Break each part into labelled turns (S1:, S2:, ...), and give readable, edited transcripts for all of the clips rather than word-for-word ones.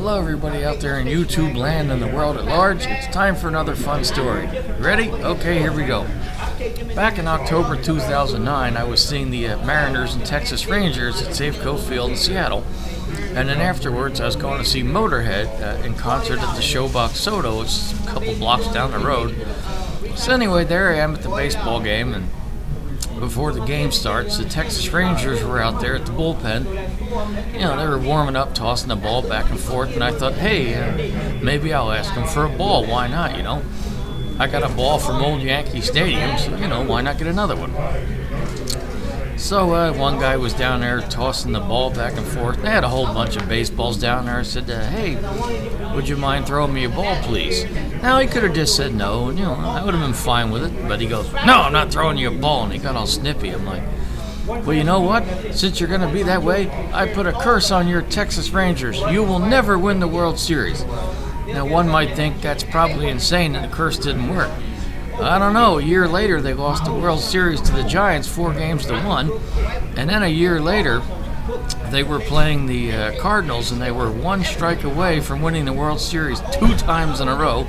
S1: Hello everybody out there in YouTube land and the world at large. It's time for another fun story. Ready? Okay, here we go. Back in October 2009, I was seeing the Mariners and Texas Rangers at Safeco Field in Seattle. And then afterwards, I was going to see Motorhead in concert at the Showbox Soto. It's a couple blocks down the road. So anyway, there I am at the baseball game, and before the game starts, the Texas Rangers were out there at the bullpen. You know, they were warming up, tossing the ball back and forth, and I thought, hey, maybe I'll ask them for a ball. Why not, you know? I got a ball from old Yankee Stadium, so, you know, why not get another one? So one guy was down there tossing the ball back and forth. They had a whole bunch of baseballs down there. I said, hey, would you mind throwing me a ball, please? Now, he could have just said no, and, you know, I would have been fine with it. But he goes, no, I'm not throwing you a ball. And he got all snippy. I'm like, well, you know what? Since you're going to be that way, I put a curse on your Texas Rangers. You will never win the World Series. Now, one might think that's probably insane and the curse didn't work. I don't know. A year later, they lost the World Series to the Giants 4-1. And then a year later, they were playing the Cardinals, and they were one strike away from winning the World Series 2 times in a row.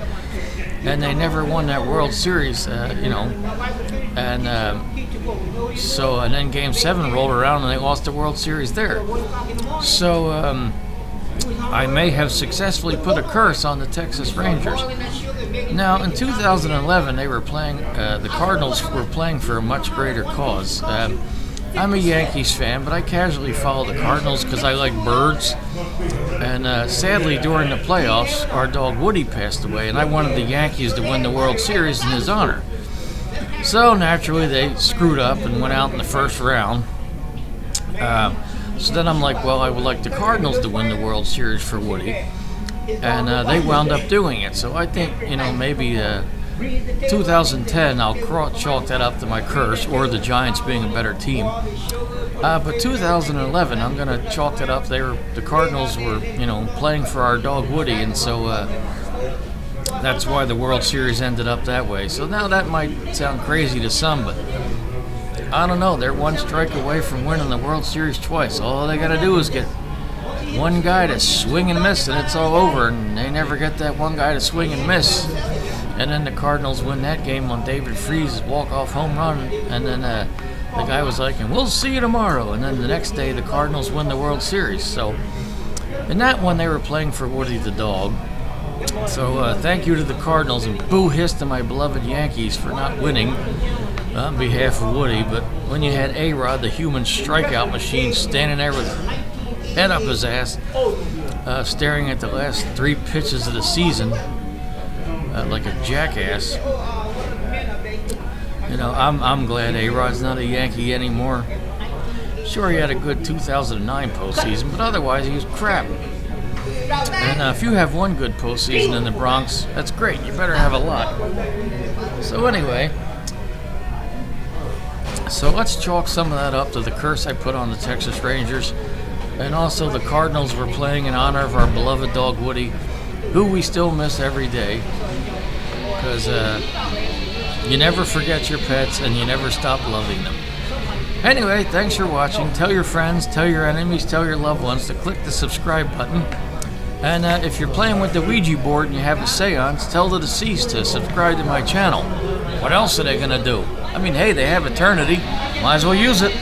S1: And they never won that World Series, you know. And and then Game 7 rolled around, and they lost the World Series there. So I may have successfully put a curse on the Texas Rangers. Now, in 2011, they were playing. The Cardinals were playing for a much greater cause. I'm a Yankees fan, but I casually follow the Cardinals because I like birds. And sadly, during the playoffs, our dog Woody passed away, and I wanted the Yankees to win the World Series in his honor. So naturally, they screwed up and went out in the first round. So then I'm like, well, I would like the Cardinals to win the World Series for Woody. And they wound up doing it. So I think, you know, maybe 2010, I'll chalk that up to my curse, or the Giants being a better team. But 2011, I'm going to chalk that up. The Cardinals were, you know, playing for our dog Woody, and so that's why the World Series ended up that way. So now that might sound crazy to some, but I don't know. They're one strike away from winning the World Series twice. All they got to do is get one guy to swing and miss, and it's all over. And they never get that one guy to swing and miss. And then the Cardinals win that game on David Freese's walk-off home run. And then the guy was like, and we'll see you tomorrow. And then the next day, the Cardinals win the World Series. So in that one, they were playing for Woody the dog. So thank you to the Cardinals, and boo-hiss to my beloved Yankees for not winning on behalf of Woody. But when you had A-Rod, the human strikeout machine, standing there with head up his ass, staring at the last 3 pitches of the season like a jackass. You know, I'm glad A-Rod's not a Yankee anymore. Sure, he had a good 2009 postseason, but otherwise he was crap. And if you have one good postseason in the Bronx, that's great. You better have a lot. So anyway, so let's chalk some of that up to the curse I put on the Texas Rangers. And also the Cardinals were playing in honor of our beloved dog Woody, who we still miss every day. Because you never forget your pets, and you never stop loving them. Anyway, thanks for watching. Tell your friends, tell your enemies, tell your loved ones to click the subscribe button. And if you're playing with the Ouija board and you have a seance, tell the deceased to subscribe to my channel. What else are they going to do? I mean, hey, they have eternity. Might as well use it.